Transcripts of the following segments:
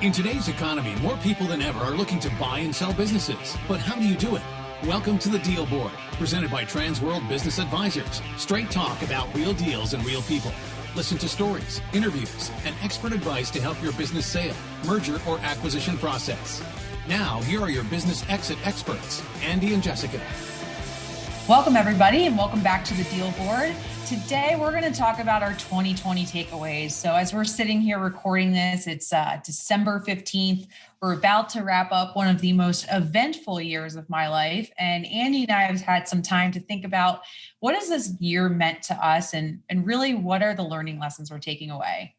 In today's economy, more people than ever are looking to buy and sell businesses. But how do you do it? Welcome to the Deal Board, presented by Transworld Business Advisors. Straight talk about real deals and real people. Listen to stories, interviews, and expert advice to help your business sale, merger, or acquisition process. Now, here are your business exit experts, Andy and Jessica. Welcome, everybody, and welcome back to the Deal Board. Today, we're going to talk about our 2020 takeaways. So as we're sitting here recording this, it's December 15th. We're about to wrap up one of the most eventful years of my life. And Andy and I have had some time to think about what has this year meant to us and really what are the learning lessons we're taking away?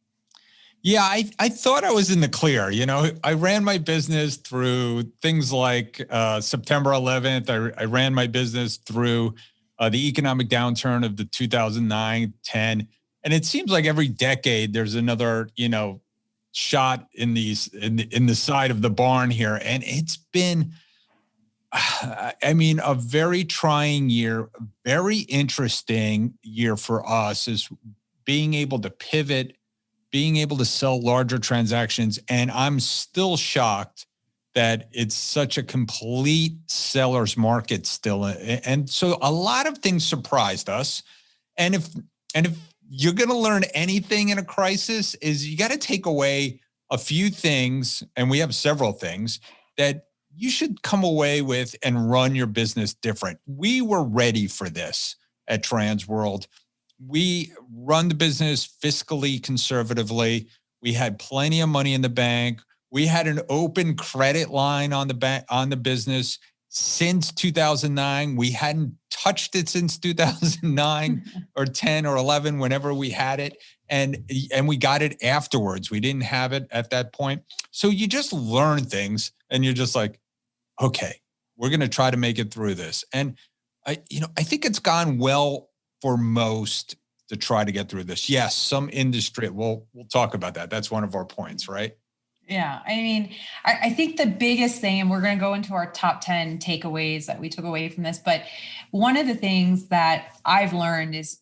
Yeah, I thought I was in the clear. You know, I ran my business through things like September 11th. I ran my business through the economic downturn of the 2009, 10. And it seems like every decade there's another, shot in the side of the barn here. And it's been, a very trying year, very interesting year for us is being able to pivot, being able to sell larger transactions. And I'm still shocked that it's such a complete seller's market still. And so a lot of things surprised us. And if you're going to learn anything in a crisis is you got to take away a few things, and we have several things that you should come away with and run your business different. We were ready for this at Transworld. We run the business fiscally conservatively. We had plenty of money in the bank. We had an open credit line on the business since 2009. We hadn't touched it since 2009 or 10 or 11, whenever we had it. And we got it afterwards. We didn't have it at that point. So you just learn things and you're just like, okay, we're going to try to make it through this. And I think it's gone well for most to try to get through this. Yes, some industry, we'll talk about that. That's one of our points, right? Yeah, I think the biggest thing, and we're going to go into our top 10 takeaways that we took away from this, but one of the things that I've learned is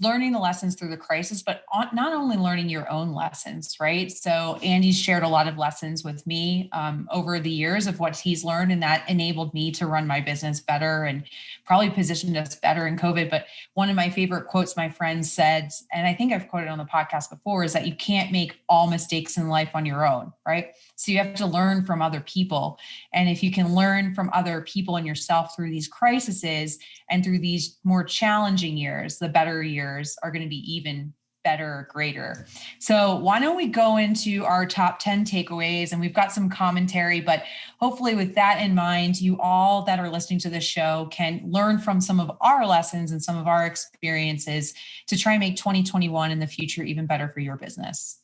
learning the lessons through the crisis, but not only learning your own lessons, right? So Andy's shared a lot of lessons with me over the years of what he's learned, and that enabled me to run my business better and probably positioned us better in COVID. But one of my favorite quotes my friend said, and I think I've quoted on the podcast before, is that you can't make all mistakes in life on your own, right? So you have to learn from other people. And if you can learn from other people and yourself through these crises and through these more challenging years, the better years are going to be even better, greater. So why don't we go into our top 10 takeaways, and we've got some commentary, but hopefully with that in mind, you all that are listening to this show can learn from some of our lessons and some of our experiences to try and make 2021 in the future even better for your business.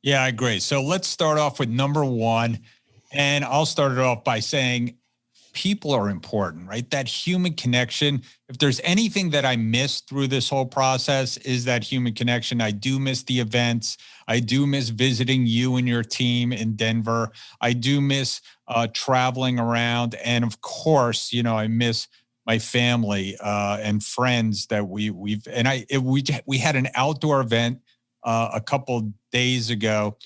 Yeah, I agree. So let's start off with number one, and I'll start it off by saying people are important, right? That human connection. If there's anything that I missed through this whole process is that human connection. I do miss the events. I do miss visiting you and your team in Denver. I do miss traveling around. And of course, I miss my family and friends that we had an outdoor event a couple days ago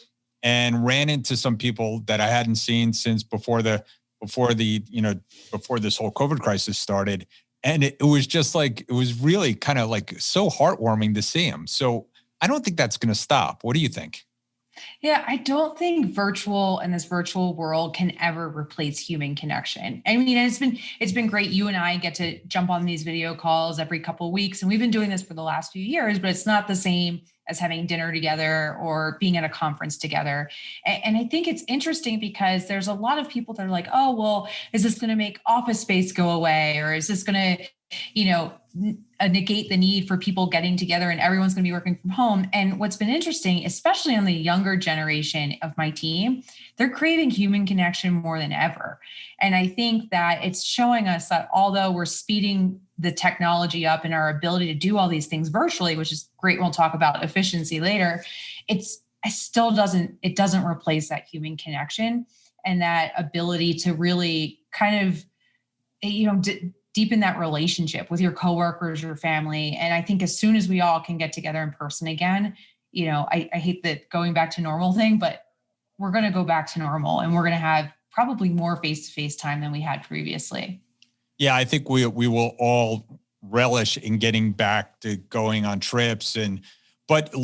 and ran into some people that I hadn't seen since before this whole COVID crisis started. And it was just like, it was really kind of like so heartwarming to see them. So I don't think that's going to stop. What do you think? Yeah, I don't think this virtual world can ever replace human connection. It's been great. You and I get to jump on these video calls every couple of weeks, and we've been doing this for the last few years, but it's not the same as having dinner together or being at a conference together. And I think it's interesting because there's a lot of people that are like, oh, well, is this going to make office space go away? Or is this going to, negate the need for people getting together and everyone's going to be working from home? And what's been interesting, especially on the younger generation of my team, they're craving human connection more than ever. And I think that it's showing us that although we're speeding the technology up and our ability to do all these things virtually, which is great, we'll talk about efficiency later, it doesn't replace that human connection and that ability to really kind of, deepen that relationship with your coworkers, your family. And I think as soon as we all can get together in person again, I hate that going back to normal thing, but we're going to go back to normal, and we're going to have probably more face-to-face time than we had previously. Yeah, I think we will all relish in getting back to going on trips. But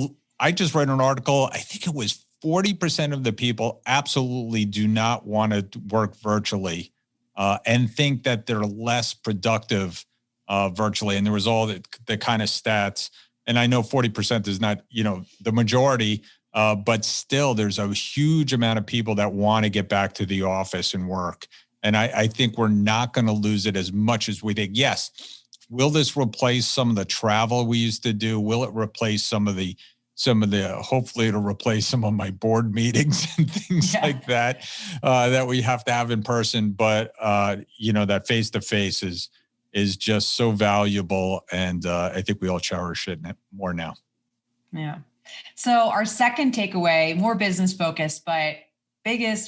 I just read an article, I think it was 40% of the people absolutely do not want to work virtually and think that they're less productive virtually. And there was all the kind of stats. And I know 40% is not, the majority, but still there's a huge amount of people that want to get back to the office and work. And I think we're not going to lose it as much as we think. Yes. Will this replace some of the travel we used to do? Will it replace some of the, hopefully it'll replace some of my board meetings and things like that, that we have to have in person. But, that face-to-face is just so valuable. And I think we all cherish it more now. Yeah. So our second takeaway, more business focused, but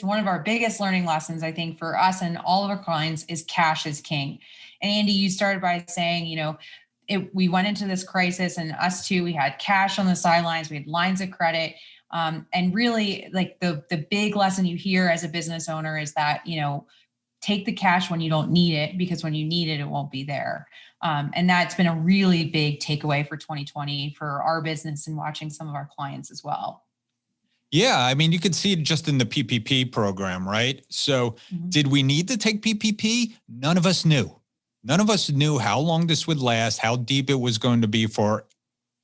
one of our biggest learning lessons, I think, for us and all of our clients is cash is king. And Andy, you started by saying, we went into this crisis, and us too, we had cash on the sidelines, we had lines of credit. And really, like the big lesson you hear as a business owner is that, take the cash when you don't need it, because when you need it, it won't be there. And that's been a really big takeaway for 2020 for our business and watching some of our clients as well. Yeah, I mean, you could see it just in the PPP program, right? So Did we need to take PPP? None of us knew. None of us knew how long this would last, how deep it was going to be for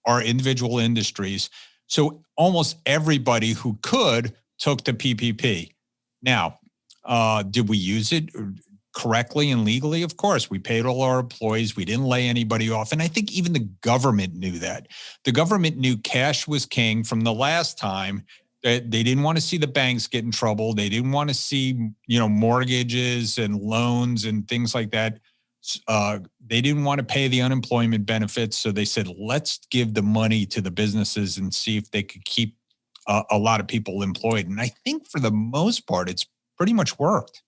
our individual industries. So almost everybody who could took the PPP. Now, did we use it correctly and legally? Of course, we paid all our employees. We didn't lay anybody off. And I think even the government knew that. The government knew cash was king from the last time. They didn't want to see the banks get in trouble. They didn't want to see, mortgages and loans and things like that. They didn't want to pay the unemployment benefits. So they said, let's give the money to the businesses and see if they could keep a lot of people employed. And I think for the most part, it's pretty much worked.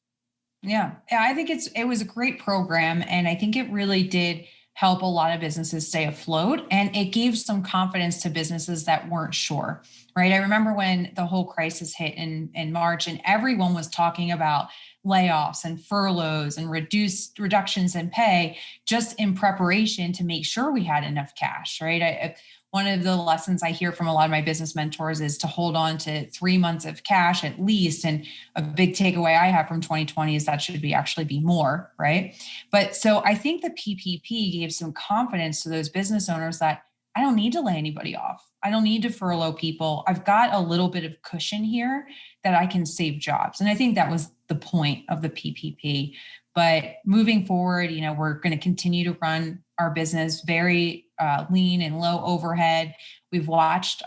Yeah, I think it was a great program. And I think it really did help a lot of businesses stay afloat. And it gave some confidence to businesses that weren't sure, right? I remember when the whole crisis hit in March, and everyone was talking about layoffs and furloughs and reductions in pay, just in preparation to make sure we had enough cash, right? One of the lessons I hear from a lot of my business mentors is to hold on to 3 months of cash at least. And a big takeaway I have from 2020 is that should actually be more, right? But so I think the PPP gave some confidence to those business owners that I don't need to lay anybody off. I don't need to furlough people. I've got a little bit of cushion here that I can save jobs. And I think that was the point of the PPP. But moving forward, we're going to continue to run our business very lean and low overhead. We've watched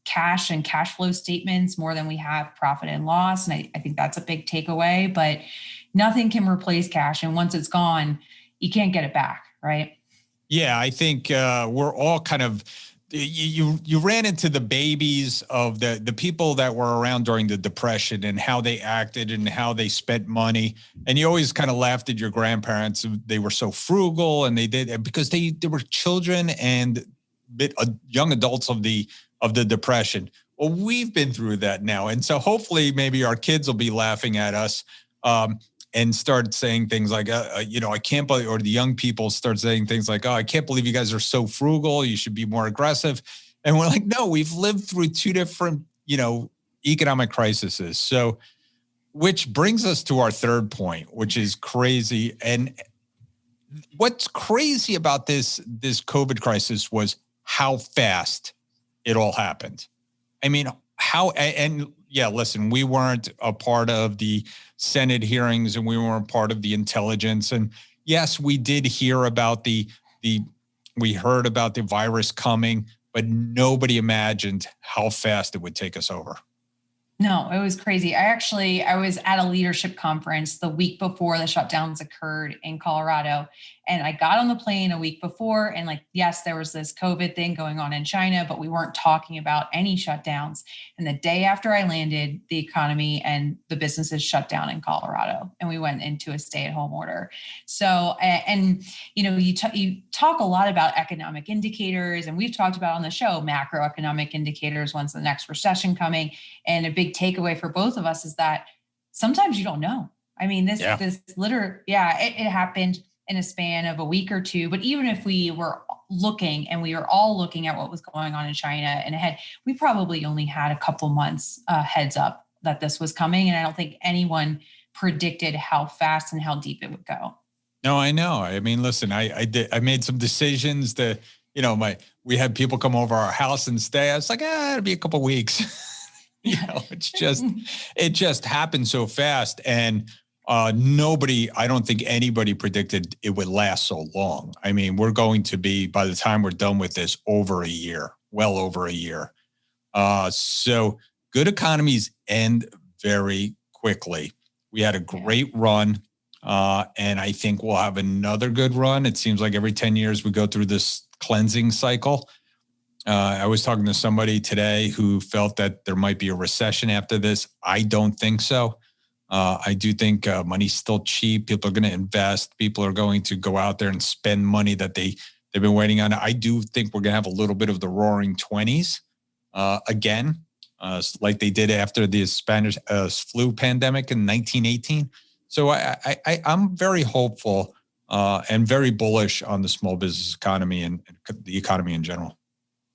cash and cash flow statements more than we have profit and loss. And I think that's a big takeaway, but nothing can replace cash. And once it's gone, you can't get it back, right? Yeah, I think we're all kind of, you ran into the babies of the people that were around during the Depression and how they acted and how they spent money. And you always kind of laughed at your grandparents. They were so frugal, and they did because they were children and young adults of the Depression. Well, we've been through that now. And so hopefully maybe our kids will be laughing at us and start saying things like, I can't believe, or the young people start saying things like, oh, I can't believe you guys are so frugal. You should be more aggressive. And we're like, no, we've lived through two different, economic crises. So, which brings us to our third point, which is crazy. And what's crazy about this COVID crisis was how fast it all happened. I mean, listen, we weren't a part of the Senate hearings and we weren't part of the intelligence. And yes, we did hear about we heard about the virus coming, but nobody imagined how fast it would take us over. No, it was crazy. I was at a leadership conference the week before the shutdowns occurred in Colorado. And I got on the plane a week before, and yes, there was this COVID thing going on in China, but we weren't talking about any shutdowns. And the day after I landed, the economy and the businesses shut down in Colorado, and we went into a stay-at-home order. So, you talk a lot about economic indicators, and we've talked about on the show macroeconomic indicators. When's the next recession coming? And a big big takeaway for both of us is that sometimes you don't know. I mean, it happened in a span of a week or two, but even if we were looking and we were all looking at what was going on in China and ahead, we probably only had a couple months heads up that this was coming. And I don't think anyone predicted how fast and how deep it would go. No, I know. I mean, listen, I made some decisions that, we had people come over our house and stay. I was like, it'll be a couple of weeks. It just happened so fast. And I don't think anybody predicted it would last so long. I mean, we're going to be, by the time we're done with this, well over a year. So good economies end very quickly. We had a great run. And I think we'll have another good run. It seems like every 10 years we go through this cleansing cycle. I was talking to somebody today who felt that there might be a recession after this. I don't think so. I do think money's still cheap. People are going to invest. People are going to go out there and spend money that they've been waiting on. I do think we're going to have a little bit of the roaring 20s again, like they did after the Spanish flu pandemic in 1918. So I'm very hopeful and very bullish on the small business economy and the economy in general.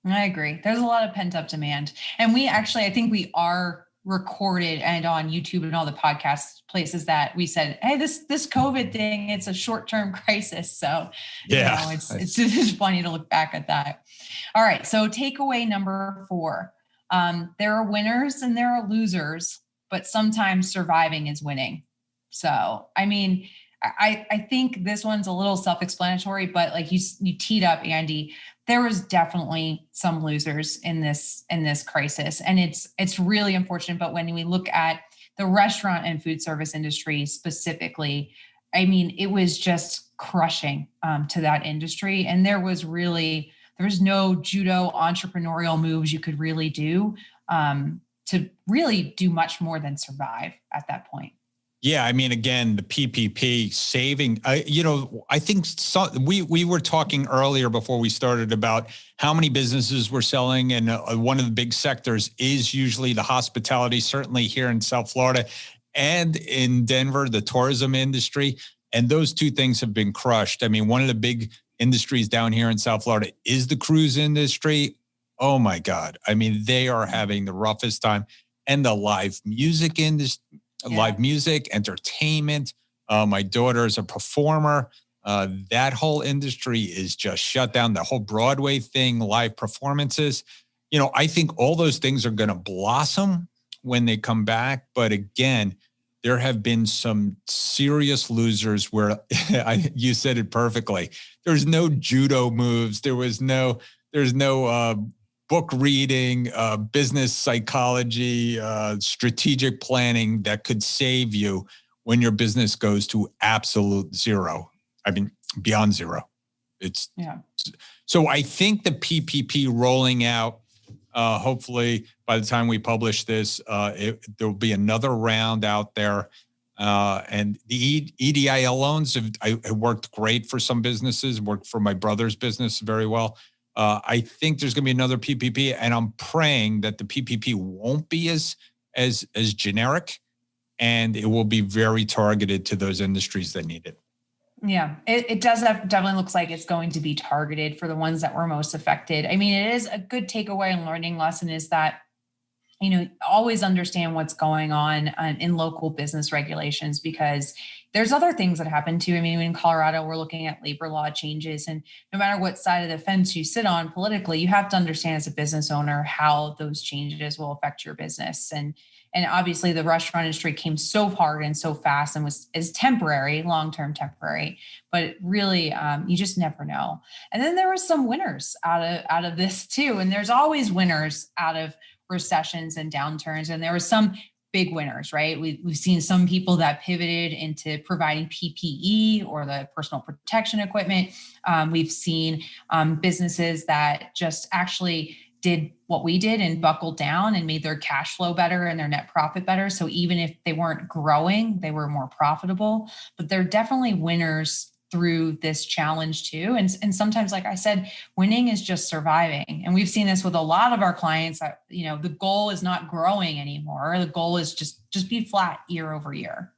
I agree. There's a lot of pent up demand. And I think we are recorded and on YouTube and all the podcast places that we said, hey, this COVID thing, it's a short-term crisis. So it's just funny to look back at that. All right. So takeaway number 4, there are winners and there are losers, but sometimes surviving is winning. So, I mean, I think this one's a little self-explanatory, but like you teed up, Andy, there was definitely some losers in this crisis, and it's really unfortunate. But when we look at the restaurant and food service industry specifically, I mean, it was just crushing to that industry, and there was no judo entrepreneurial moves you could really do to really do much more than survive at that point. Yeah, I mean, again, the PPP saving, I think we were talking earlier before we started about how many businesses we're selling. And one of the big sectors is usually the hospitality, certainly here in South Florida and in Denver, the tourism industry. And those two things have been crushed. I mean, one of the big industries down here in South Florida is the cruise industry. Oh, my God. I mean, they are having the roughest time. And the live music industry. Live music, entertainment. My daughter is a performer. That whole industry is just shut down. The whole Broadway thing, live performances. I think all those things are going to blossom when they come back. But again, there have been some serious losers where you said it perfectly. There's no judo moves. There's no book reading, business psychology, strategic planning that could save you when your business goes to absolute zero. I mean, beyond zero. So I think the PPP rolling out, hopefully by the time we publish this, there'll be another round out there. And the EDIL loans have worked great for some businesses, worked for my brother's business very well. I think there's going to be another PPP, and I'm praying that the PPP won't be as generic, and it will be very targeted to those industries that need it. Yeah, it definitely looks like it's going to be targeted for the ones that were most affected. I mean, it is a good takeaway and learning lesson is that, always understand what's going on in local business regulations, because there's other things that happen too. I mean, in Colorado, we're looking at labor law changes, and no matter what side of the fence you sit on politically, you have to understand as a business owner how those changes will affect your business. And obviously the restaurant industry came so hard and so fast and is temporary, long-term temporary, but really you just never know. And then there were some winners out of this too. And there's always winners out of recessions and downturns. And there were some big winners, right? We've seen some people that pivoted into providing PPE or the personal protection equipment. We've seen businesses that just actually did what we did and buckled down and made their cash flow better and their net profit better. So even if they weren't growing, they were more profitable. But they're definitely winners through this challenge too. And sometimes, like I said, winning is just surviving. And we've seen this with a lot of our clients that, the goal is not growing anymore. The goal is just be flat year over year.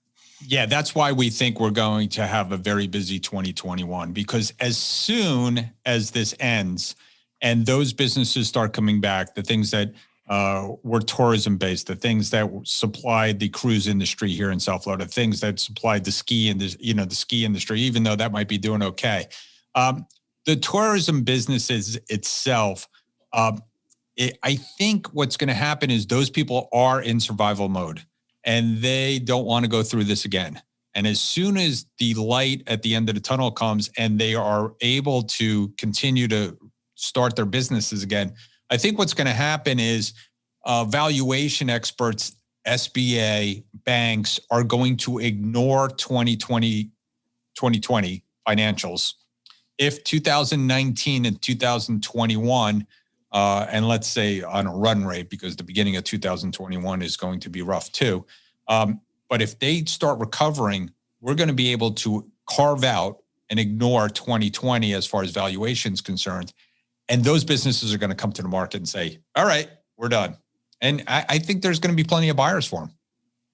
Yeah, that's why we think we're going to have a very busy 2021, because as soon as this ends and those businesses start coming back, the things that were tourism based, the things that supplied the cruise industry here in South Florida, things that supplied the ski industry, even though that might be doing okay. The tourism businesses itself, I think what's going to happen is those people are in survival mode and they don't want to go through this again. And as soon as the light at the end of the tunnel comes and they are able to continue to start their businesses again, I think what's going to happen is valuation experts, SBA, banks are going to ignore 2020 financials. If 2019 and 2021, and let's say on a run rate, because the beginning of 2021 is going to be rough too. But if they start recovering, we're going to be able to carve out and ignore 2020 as far as valuation is concerned. And those businesses are going to come to the market and say, all right, we're done. And I think there's going to be plenty of buyers for them.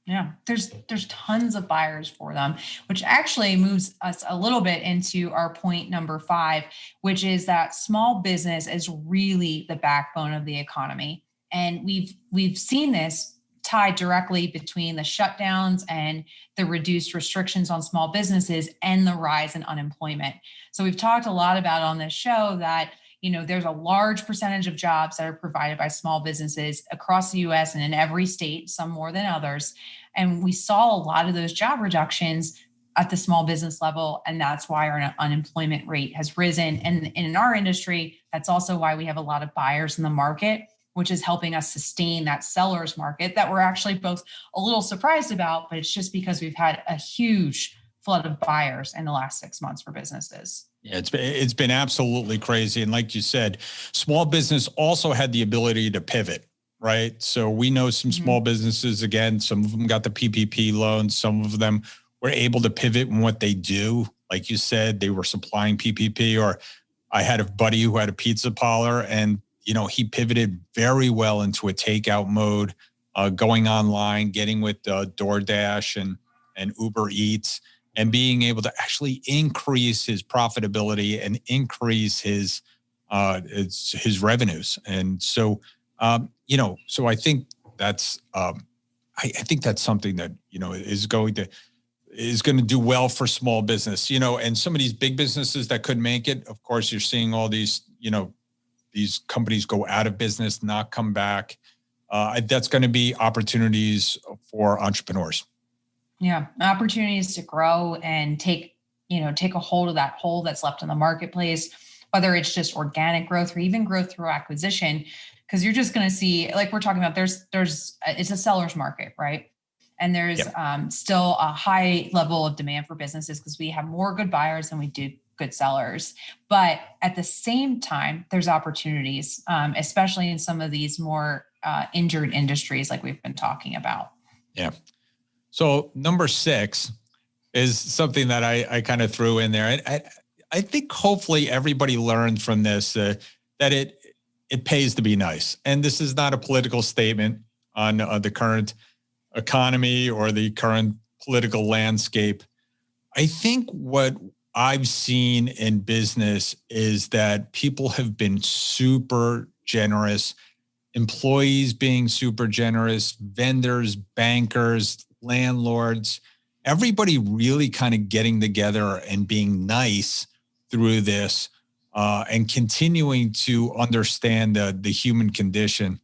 Yeah, there's tons of buyers for them, which actually moves us a little bit into our point number 5, which is that small business is really the backbone of the economy. And we've seen this tied directly between the shutdowns and the reduced restrictions on small businesses and the rise in unemployment. So we've talked a lot about on this show that there's a large percentage of jobs that are provided by small businesses across the U.S. and in every state, some more than others. And we saw a lot of those job reductions at the small business level. And that's why our unemployment rate has risen. And in our industry, that's also why we have a lot of buyers in the market, which is helping us sustain that seller's market that we're actually both a little surprised about, but it's just because we've had a huge flood of buyers in the last 6 months for businesses. Yeah, it's been absolutely crazy. And like you said, small business also had the ability to pivot, right? So we know some small businesses, again, some of them got the PPP loans, some of them were able to pivot in what they do. Like you said, they were supplying PPP, or I had a buddy who had a pizza parlor and, he pivoted very well into a takeout mode, going online, getting with DoorDash and Uber Eats, and being able to actually increase his profitability and increase his revenues. And so, so I think that's I think that's something that is going to do well for small business. And some of these big businesses that could make it. Of course, you're seeing all these these companies go out of business, not come back. That's going to be opportunities for entrepreneurs. Yeah, opportunities to grow and take a hold of that hole that's left in the marketplace, whether it's just organic growth or even growth through acquisition, because you're just going to see, like we're talking about, it's a seller's market, right? And there's still a high level of demand for businesses because we have more good buyers than we do good sellers. But at the same time, there's opportunities, especially in some of these more injured industries like we've been talking about. Yeah. So number 6 is something that I kind of threw in there. I think hopefully everybody learned from this that it pays to be nice. And this is not a political statement on the current economy or the current political landscape. I think what I've seen in business is that people have been super generous, employees being super generous, vendors, bankers, landlords, everybody really kind of getting together and being nice through this and continuing to understand the human condition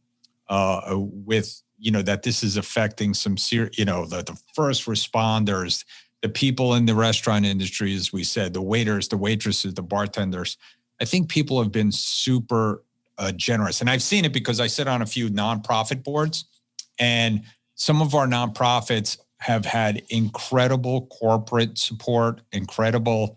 with, that this is affecting some serious, the first responders, the people in the restaurant industry, as we said, the waiters, the waitresses, the bartenders. I think people have been super generous. And I've seen it because I sit on a few nonprofit boards, and some of our nonprofits have had incredible corporate support, incredible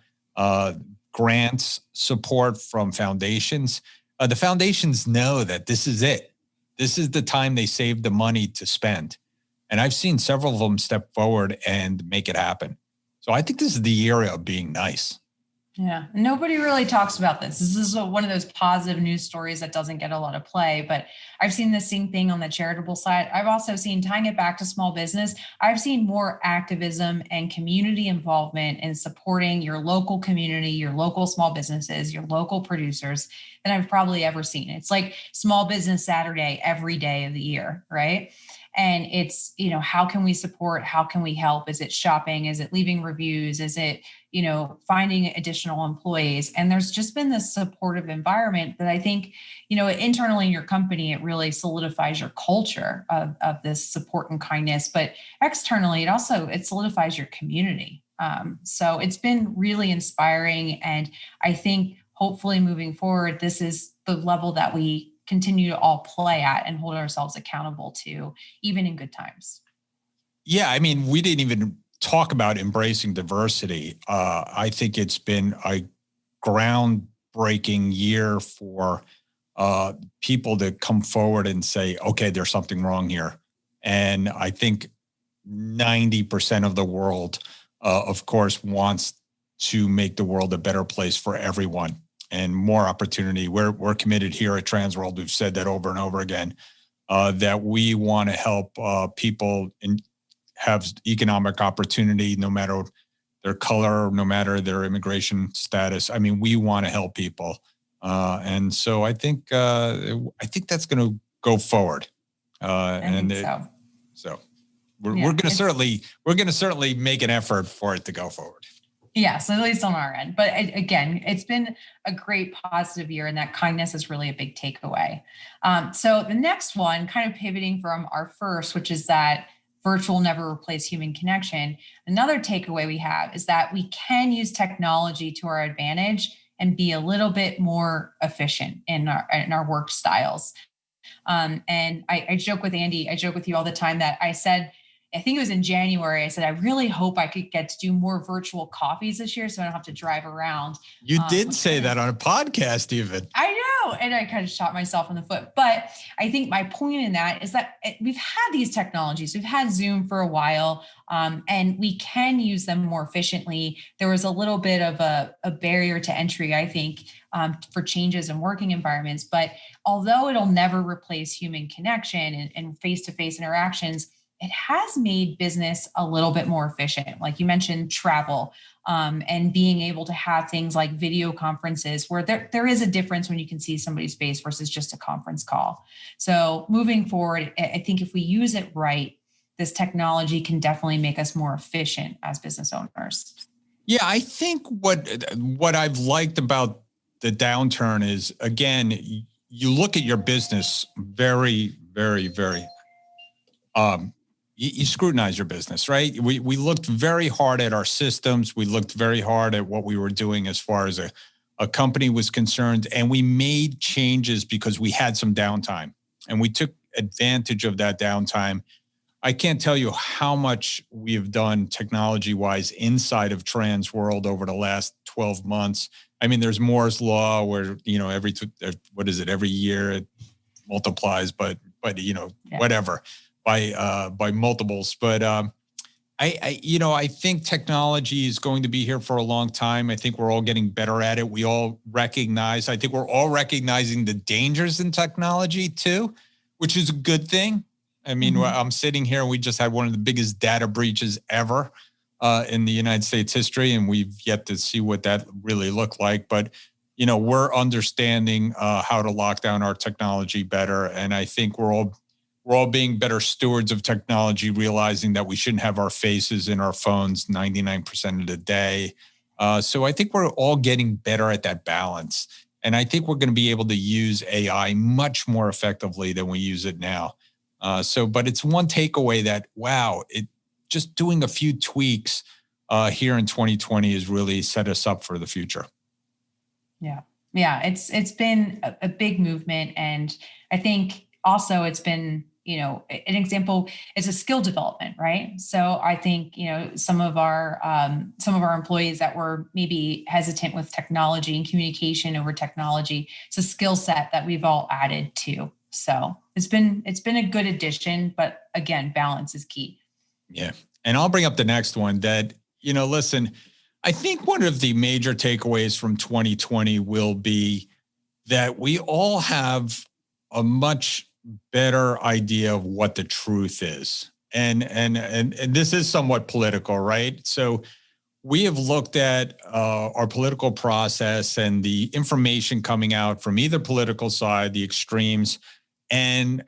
grants support from foundations. The foundations know that this is it. This is the time they save the money to spend. And I've seen several of them step forward and make it happen. So I think this is the era of being nice. Yeah, nobody really talks about this. This is one of those positive news stories that doesn't get a lot of play, but I've seen the same thing on the charitable side. I've also seen, tying it back to small business, I've seen more activism and community involvement in supporting your local community, your local small businesses, your local producers than I've probably ever seen. It's like Small Business Saturday every day of the year, right? And it's, how can we support? How can we help? Is it shopping? Is it leaving reviews? Is it, finding additional employees? And there's just been this supportive environment that I think, internally in your company, it really solidifies your culture of this support and kindness. But externally, it solidifies your community. So it's been really inspiring. And I think hopefully moving forward, this is the level that we continue to all play at and hold ourselves accountable to, even in good times. Yeah, I mean, we didn't even talk about embracing diversity. I think it's been a groundbreaking year for people to come forward and say, okay, there's something wrong here. And I think 90% of the world, of course, wants to make the world a better place for everyone and more opportunity. We're committed here at Transworld. We've said that over and over again, that we want to help people have economic opportunity, no matter their color, no matter their immigration status. I mean, we want to help people, and so I think that's going to go forward. So we're going to certainly make an effort for it to go forward. Yes, at least on our end. But again, it's been a great positive year, and that kindness is really a big takeaway. So the next one, kind of pivoting from our first, which is that virtual never replace human connection. Another takeaway we have is that we can use technology to our advantage and be a little bit more efficient in our work styles. And I joke with Andy, I joke with you all the time that I said, I think it was in January, I said, I really hope I could get to do more virtual coffees this year so I don't have to drive around. You did say that on a podcast even. I know. And I kind of shot myself in the foot. But I think my point in that is that we've had these technologies. We've had Zoom for a while, and we can use them more efficiently. There was a little bit of a barrier to entry, I think, for changes in working environments. But although it'll never replace human connection and face-to-face interactions, it has made business a little bit more efficient. Like you mentioned, travel, and being able to have things like video conferences where there is a difference when you can see somebody's face versus just a conference call. So moving forward, I think if we use it right, this technology can definitely make us more efficient as business owners. Yeah, I think what I've liked about the downturn is, again, you look at your business very, very, very, you scrutinize your business, right? We looked very hard at our systems. We looked very hard at what we were doing as far as a company was concerned. And we made changes because we had some downtime and we took advantage of that downtime. I can't tell you how much we have done technology-wise inside of Transworld over the last 12 months. I mean, there's Moore's Law where, every year it multiplies, but whatever. By multiples, but I think technology is going to be here for a long time. I think we're all getting better at it. I think we're all recognizing the dangers in technology too, which is a good thing. I mean, I'm sitting here and we just had one of the biggest data breaches ever in the United States history, and we've yet to see what that really looked like. But we're understanding how to lock down our technology better, and I think we're all being better stewards of technology, realizing that we shouldn't have our faces in our phones 99% of the day. So I think we're all getting better at that balance. And I think we're going to be able to use AI much more effectively than we use it now. But it's one takeaway that, wow, just doing a few tweaks here in 2020 has really set us up for the future. Yeah. It's been a big movement. And I think also it's been, an example is a skill development, right? So I think, some of our employees that were maybe hesitant with technology and communication over technology, it's a skill set that we've all added to. So it's been a good addition, but again, balance is key. Yeah. And I'll bring up the next one that, listen, I think one of the major takeaways from 2020 will be that we all have a much better idea of what the truth is. And this is somewhat political, right? So we have looked at our political process and the information coming out from either political side, the extremes, and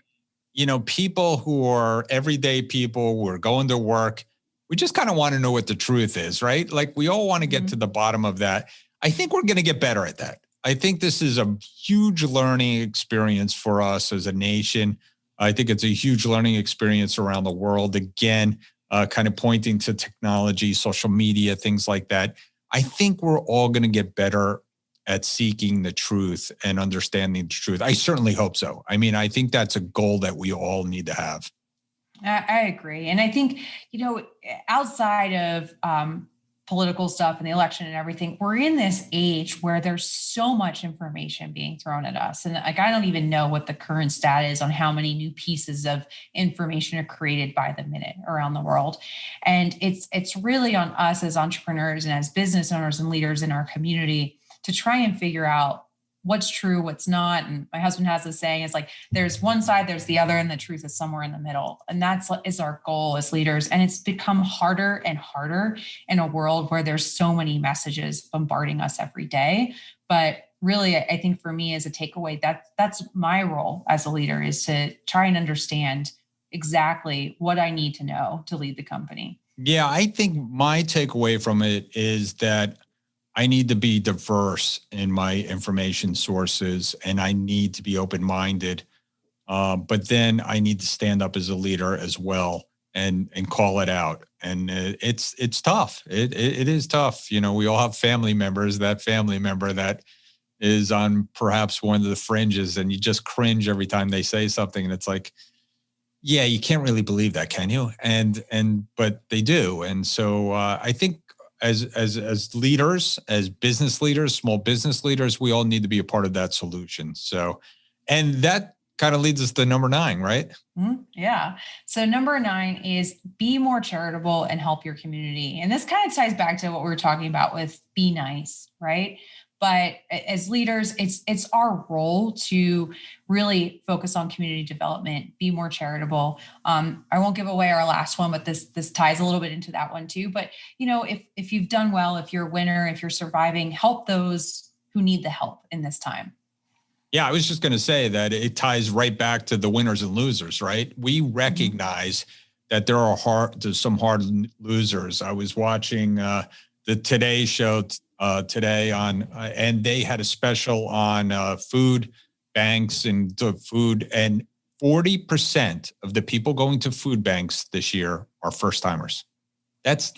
people who are everyday people who are going to work. We just kind of want to know what the truth is, right? Like we all want to get to the bottom of that. I think we're going to get better at that. I think this is a huge learning experience for us as a nation. I think it's a huge learning experience around the world. Again, kind of pointing to technology, social media, things like that. I think we're all going to get better at seeking the truth and understanding the truth. I certainly hope so. I mean, I think that's a goal that we all need to have. I agree. And I think, outside of political stuff and the election and everything, we're in this age where there's so much information being thrown at us. And like, I don't even know what the current stat is on how many new pieces of information are created by the minute around the world. And it's really on us as entrepreneurs and as business owners and leaders in our community to try and figure out what's true, what's not. And my husband has this saying, it's like, there's one side, there's the other, and the truth is somewhere in the middle. And that's is our goal as leaders. And it's become harder and harder in a world where there's so many messages bombarding us every day. But really, I think for me as a takeaway, that's my role as a leader, is to try and understand exactly what I need to know to lead the company. Yeah, I think my takeaway from it is that I need to be diverse in my information sources, and I need to be open-minded. But then I need to stand up as a leader as well and call it out. And it's tough. It is tough. We all have family members. That family member that is on perhaps one of the fringes, and you just cringe every time they say something. And it's like, yeah, you can't really believe that, can you? But they do. And so I think, as leaders, as business leaders, small business leaders, we all need to be a part of that solution. So, and that kind of leads us to number 9, right? Yeah. So number 9 is be more charitable and help your community. And this kind of ties back to what we were talking about with be nice, right? But as leaders, it's our role to really focus on community development, be more charitable. I won't give away our last one, but this ties a little bit into that one too. But if you've done well, if you're a winner, if you're surviving, help those who need the help in this time. Yeah, I was just going to say that it ties right back to the winners and losers, right? We recognize that there's some hard losers. I was watching the Today Show today and they had a special on food banks and food, and 40% of the people going to food banks this year are first timers. That's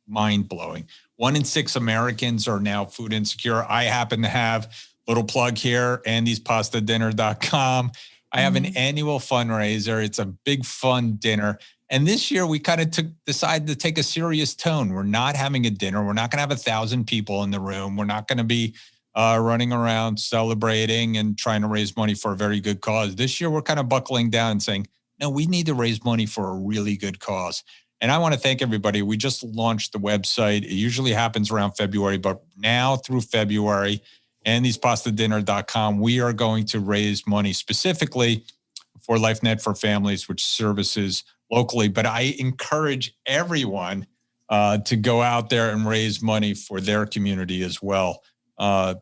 mind blowing. 1 in 6 Americans are now food insecure. I happen to have, little plug here, andyspastadinner.com. I have an annual fundraiser. It's a big fun dinner. And this year we kind of decided to take a serious tone. We're not having a dinner. We're not going to have 1,000 people in the room. We're not going to be running around celebrating and trying to raise money for a very good cause. This year we're kind of buckling down and saying, no, we need to raise money for a really good cause. And I want to thank everybody. We just launched the website. It usually happens around February, but now through February, andyspastadinner.com, we are going to raise money specifically for LifeNet for Families, which services locally. But I encourage everyone to go out there and raise money for their community as well,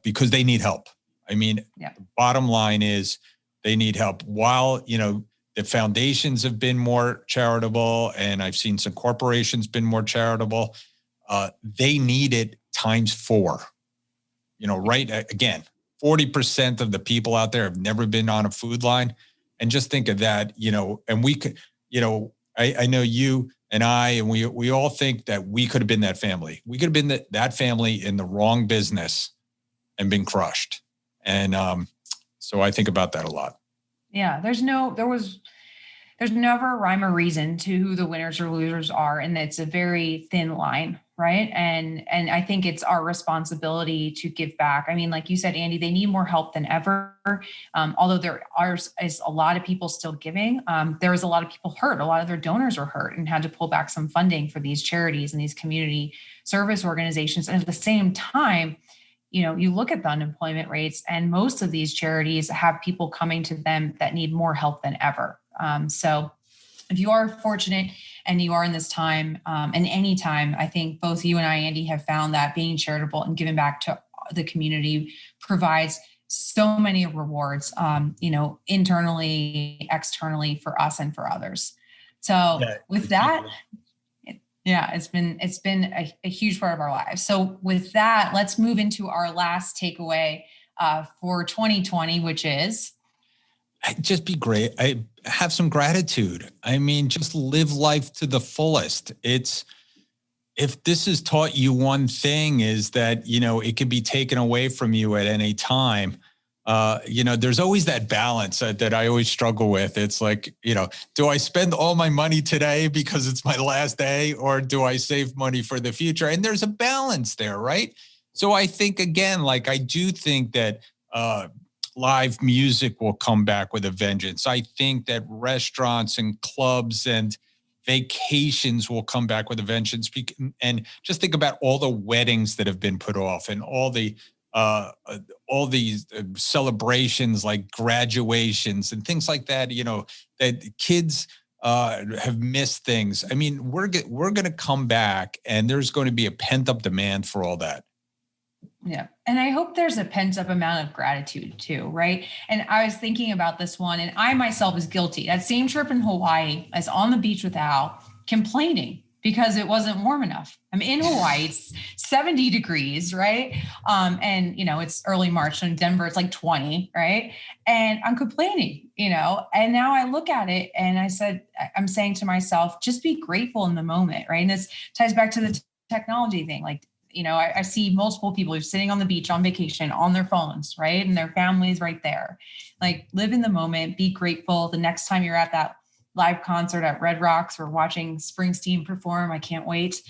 because they need help. I mean, the bottom line is they need help. While, the foundations have been more charitable, and I've seen some corporations been more charitable, they need it times 4. Right? Again, 40% of the people out there have never been on a food line. And just think of that, and we could, I know you and I, and we all think that we could have been that family. We could have been that family in the wrong business and been crushed. And so I think about that a lot. Yeah, there's never a rhyme or reason to who the winners or losers are. And it's a very thin line, right? And I think it's our responsibility to give back. I mean, like you said, Andy, they need more help than ever. Although there is a lot of people still giving, there is a lot of people hurt. A lot of their donors are hurt and had to pull back some funding for these charities and these community service organizations. And at the same time, you look at the unemployment rates, and most of these charities have people coming to them that need more help than ever. So if you are fortunate and you are in this time, and any time, I think both you and I, Andy, have found that being charitable and giving back to the community provides so many rewards, internally, externally, for us and for others. So with that, yeah, it's been a huge part of our lives. So with that, let's move into our last takeaway for 2020, which is just be great. I have some gratitude. I mean, just live life to the fullest. If this has taught you one thing, is that, it can be taken away from you at any time. There's always that balance that I always struggle with. It's like, do I spend all my money today because it's my last day, or do I save money for the future? And there's a balance there, right? So I think, again, I do think that live music will come back with a vengeance. I think that restaurants and clubs and vacations will come back with a vengeance. And just think about all the weddings that have been put off, and all these celebrations like graduations and things like that, that kids have missed things. I mean, we're going to come back, and there's going to be a pent up demand for all that. Yeah. And I hope there's a pent up amount of gratitude too, right? And I was thinking about this one, and I myself was guilty. That same trip in Hawaii, I was on the beach with Al, complaining because it wasn't warm enough. I'm in Hawaii, it's 70 degrees, right? And it's early March, so in Denver, it's like 20, right? And I'm complaining, and now I look at it and I'm saying to myself, just be grateful in the moment, right? And this ties back to the technology thing. I see multiple people who are sitting on the beach on vacation on their phones, right? And their families right there. Live in the moment, be grateful. The next time you're at that live concert at Red Rocks or watching Springsteen perform, I can't wait.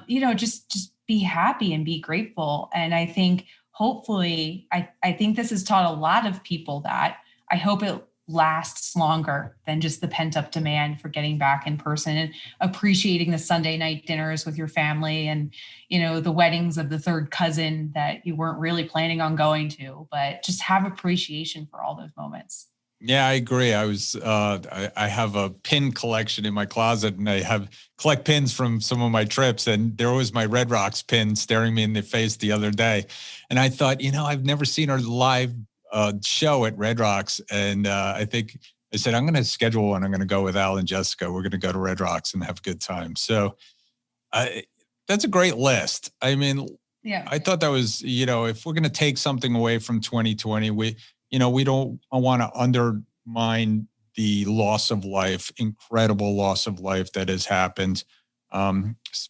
Just be happy and be grateful. And I think hopefully, I think this has taught a lot of people that. I hope it lasts longer than just the pent up demand for getting back in person and appreciating the Sunday night dinners with your family, and, the weddings of the third cousin that you weren't really planning on going to, but just have appreciation for all those moments. Yeah, I agree. I have a pin collection in my closet, and I collect pins from some of my trips. And there was my Red Rocks pin staring me in the face the other day. And I thought, I've never seen our live show at Red Rocks. And I said, I'm going to schedule one. I'm going to go with Al and Jessica. We're going to go to Red Rocks and have a good time. So that's a great list. I mean, yeah, I thought that was, if we're going to take something away from 2020, we don't want to undermine the loss of life, incredible loss of life that has happened.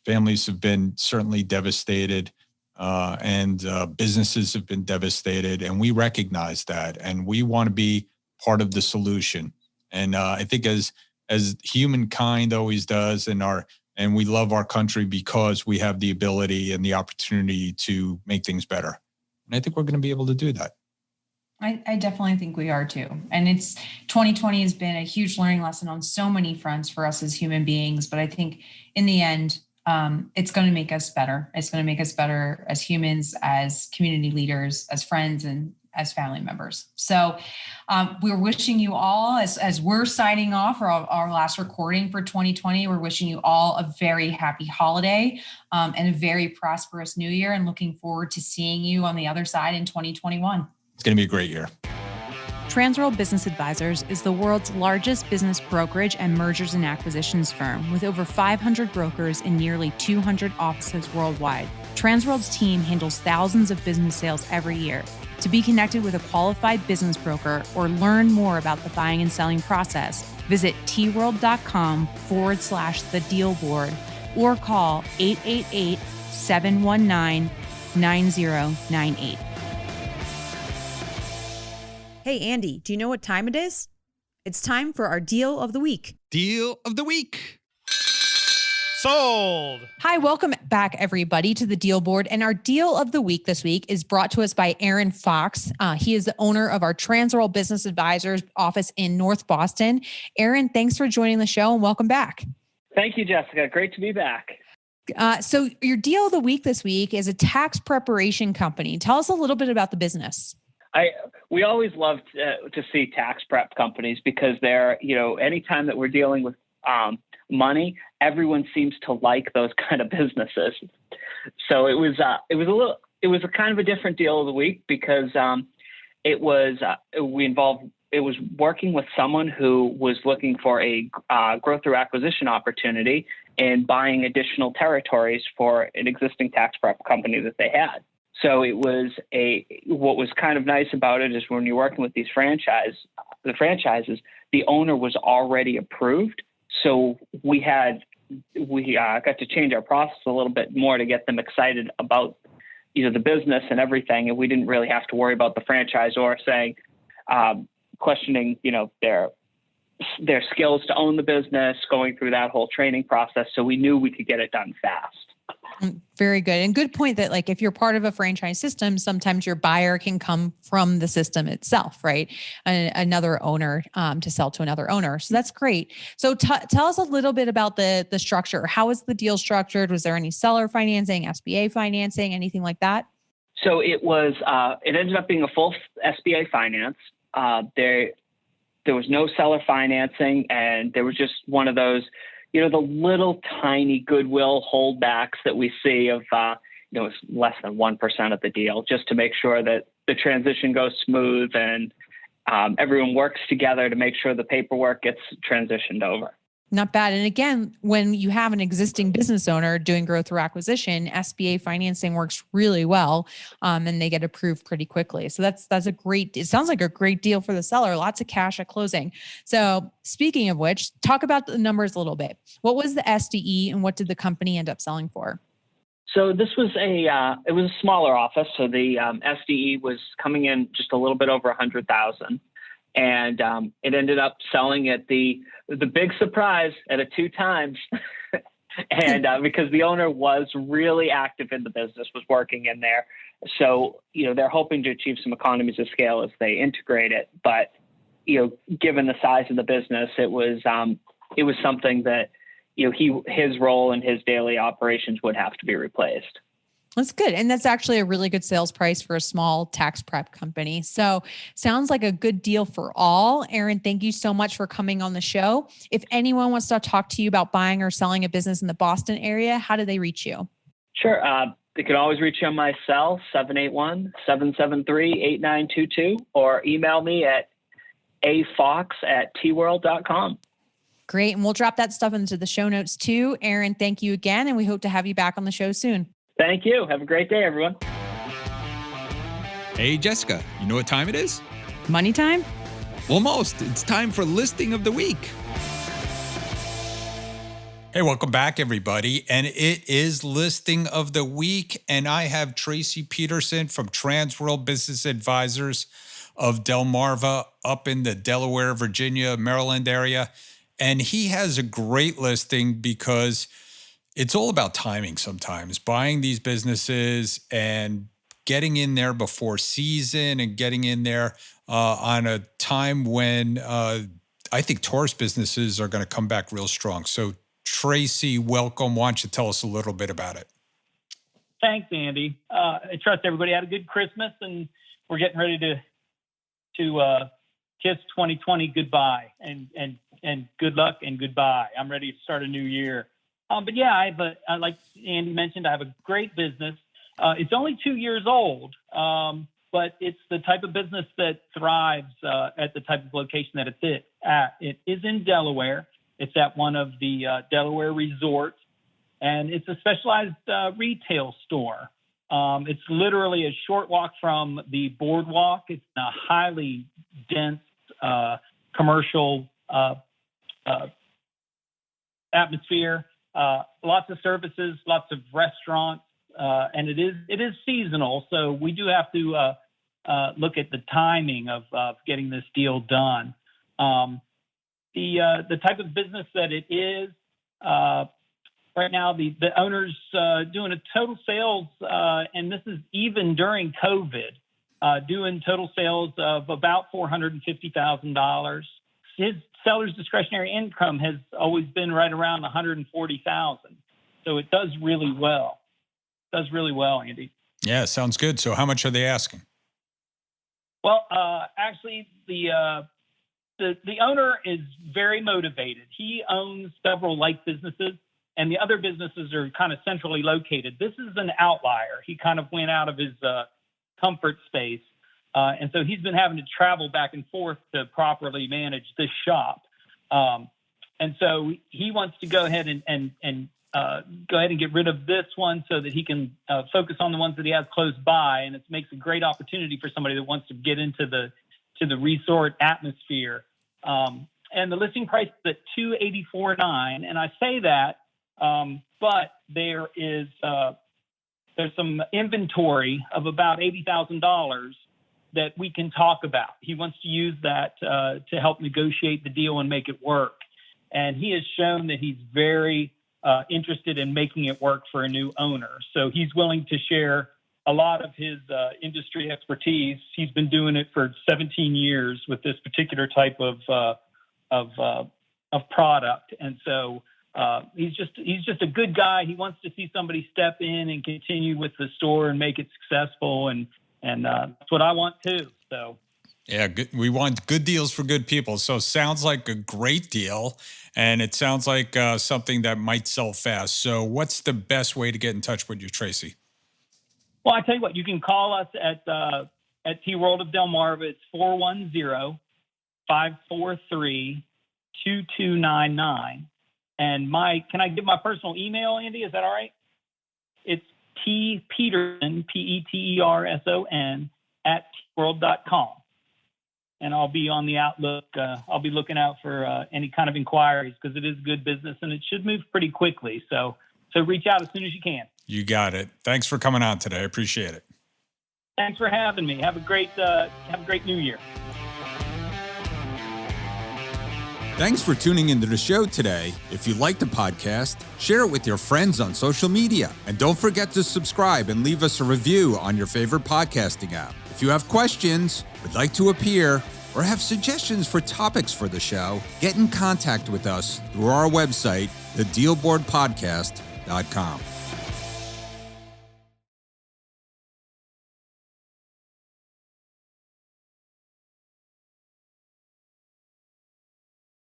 Families have been certainly devastated. And businesses have been devastated, and we recognize that, and we want to be part of the solution. And I think as humankind always does, and we love our country because we have the ability and the opportunity to make things better. And I think we're going to be able to do that. I definitely think we are too. And 2020 has been a huge learning lesson on so many fronts for us as human beings. But I think in the end, it's going to make us better. It's going to make us better as humans, as community leaders, as friends, and as family members. So we're wishing you all, as we're signing off for our last recording for 2020, we're wishing you all a very happy holiday and a very prosperous new year, and looking forward to seeing you on the other side in 2021. It's going to be a great year. Transworld Business Advisors is the world's largest business brokerage and mergers and acquisitions firm, with over 500 brokers in nearly 200 offices worldwide. Transworld's team handles thousands of business sales every year. To be connected with a qualified business broker or learn more about the buying and selling process, visit tworld.com/the deal board or call 888-719-9098. Hey, Andy, do you know what time it is? It's time for our deal of the week. Deal of the week. Sold. Hi, welcome back, everybody, to the Deal Board. And our deal of the week this week is brought to us by Aaron Fox. He is the owner of our Transworld Business Advisors office in North Boston. Aaron, thanks for joining the show and welcome back. Thank you, Jessica. Great to be back. So your deal of the week this week is a tax preparation company. Tell us a little bit about the business. We always love to see tax prep companies because they're, anytime that we're dealing with money, everyone seems to like those kind of businesses. So it was a kind of a different deal of the week because it was working with someone who was looking for a growth through acquisition opportunity and buying additional territories for an existing tax prep company that they had. So it was what was kind of nice about it is when you're working with these franchises, the owner was already approved. So we got to change our process a little bit more to get them excited about, the business and everything. And we didn't really have to worry about the franchisor saying, questioning, their skills to own the business, going through that whole training process. So we knew we could get it done fast. Very good. And good point that if you're part of a franchise system, sometimes your buyer can come from the system itself, right? Another owner to sell to another owner. So that's great. So tell us a little bit about the structure. How is the deal structured? Was there any seller financing, SBA financing, anything like that? So it ended up being a full SBA finance. There was no seller financing, and there was just one of those, the little tiny goodwill holdbacks that we see of, it's less than 1% of the deal, just to make sure that the transition goes smooth and everyone works together to make sure the paperwork gets transitioned over. Not bad. And again, when you have an existing business owner doing growth through acquisition, SBA financing works really well, and they get approved pretty quickly. So it sounds like a great deal for the seller, lots of cash at closing. So speaking of which, talk about the numbers a little bit. What was the SDE and what did the company end up selling for? So this was it was a smaller office. So the SDE was coming in just a little bit over $100,000. And it ended up selling at the big surprise at a 2 times. And because the owner was really active in the business, was working in there. So, they're hoping to achieve some economies of scale as they integrate it. But, given the size of the business, it was something that, his role in his daily operations would have to be replaced. That's good. And that's actually a really good sales price for a small tax prep company. So sounds like a good deal for all. Aaron, thank you so much for coming on the show. If anyone wants to talk to you about buying or selling a business in the Boston area, how do they reach you? Sure. They can always reach you on my cell, 781-773-8922, or email me at afox@tworld.com. Great. And we'll drop that stuff into the show notes too. Aaron, thank you again. And we hope to have you back on the show soon. Thank you. Have a great day, everyone. Hey, Jessica, you know what time it is? Money time? Almost. It's time for listing of the week. Hey, welcome back, everybody. And it is listing of the week. And I have Tracy Peterson from Transworld Business Advisors of Delmarva up in the Delaware, Virginia, Maryland area. And he has a great listing because it's all about timing sometimes, buying these businesses and getting in there before season and getting in there on a time when I think tourist businesses are going to come back real strong. So Tracy, welcome. Why don't you tell us a little bit about it? Thanks, Andy. I trust everybody had a good Christmas, and we're getting ready to kiss 2020 goodbye and good luck and goodbye. I'm ready to start a new year. But yeah, like Andy mentioned, I have a great business. It's only 2 years old, but it's the type of business that thrives at the type of location that it's at. It is in Delaware. It's at one of the Delaware resorts, and it's a specialized retail store. It's literally a short walk from the boardwalk. It's a highly dense commercial atmosphere. Lots of services, lots of restaurants, and it is seasonal. So we do have to look at the timing of getting this deal done. The type of business that it is, right now, the owner's doing a total sales, and this is even during COVID, doing total sales of about $450,000. His seller's discretionary income has always been right around $140,000. So it does really well. Andy. Yeah, sounds good. So how much are they asking? Well, actually, the owner is very motivated. He owns several like businesses, and the other businesses are kind of centrally located. This is an outlier. He kind of went out of his comfort space, and so he's been having to travel back and forth to properly manage this shop. And so he wants to go ahead and go ahead and get rid of this one so that he can focus on the ones that he has close by, and it makes a great opportunity for somebody that wants to get into the resort atmosphere. And the listing price is at $284,900, and I say that, but there's some inventory of about $80,000 that we can talk about. He wants to use that to help negotiate the deal and make it work. And he has shown that he's very interested in making it work for a new owner. So he's willing to share a lot of his industry expertise. He's been doing it for 17 years with this particular type of product. And so he's just a good guy. He wants to see somebody step in and continue with the store and make it successful. And that's what I want too. So. Yeah, good. We want good deals for good people. So sounds like a great deal, and it sounds like something that might sell fast. So what's the best way to get in touch with you, Tracy? Well, I tell you what, you can call us at T-World of Delmarva. It's 410-543-2299. And can I give my personal email, Andy? Is that all right? It's tpeterson, Peterson, @tworld.com. And I'll be on the outlook. I'll be looking out for any kind of inquiries because it is good business and it should move pretty quickly. So reach out as soon as you can. You got it. Thanks for coming on today. I appreciate it. Thanks for having me. Have a great New Year. Thanks for tuning into the show today. If you like the podcast, share it with your friends on social media. And don't forget to subscribe and leave us a review on your favorite podcasting app. If you have questions, would like to appear, or have suggestions for topics for the show, get in contact with us through our website, thedealboardpodcast.com.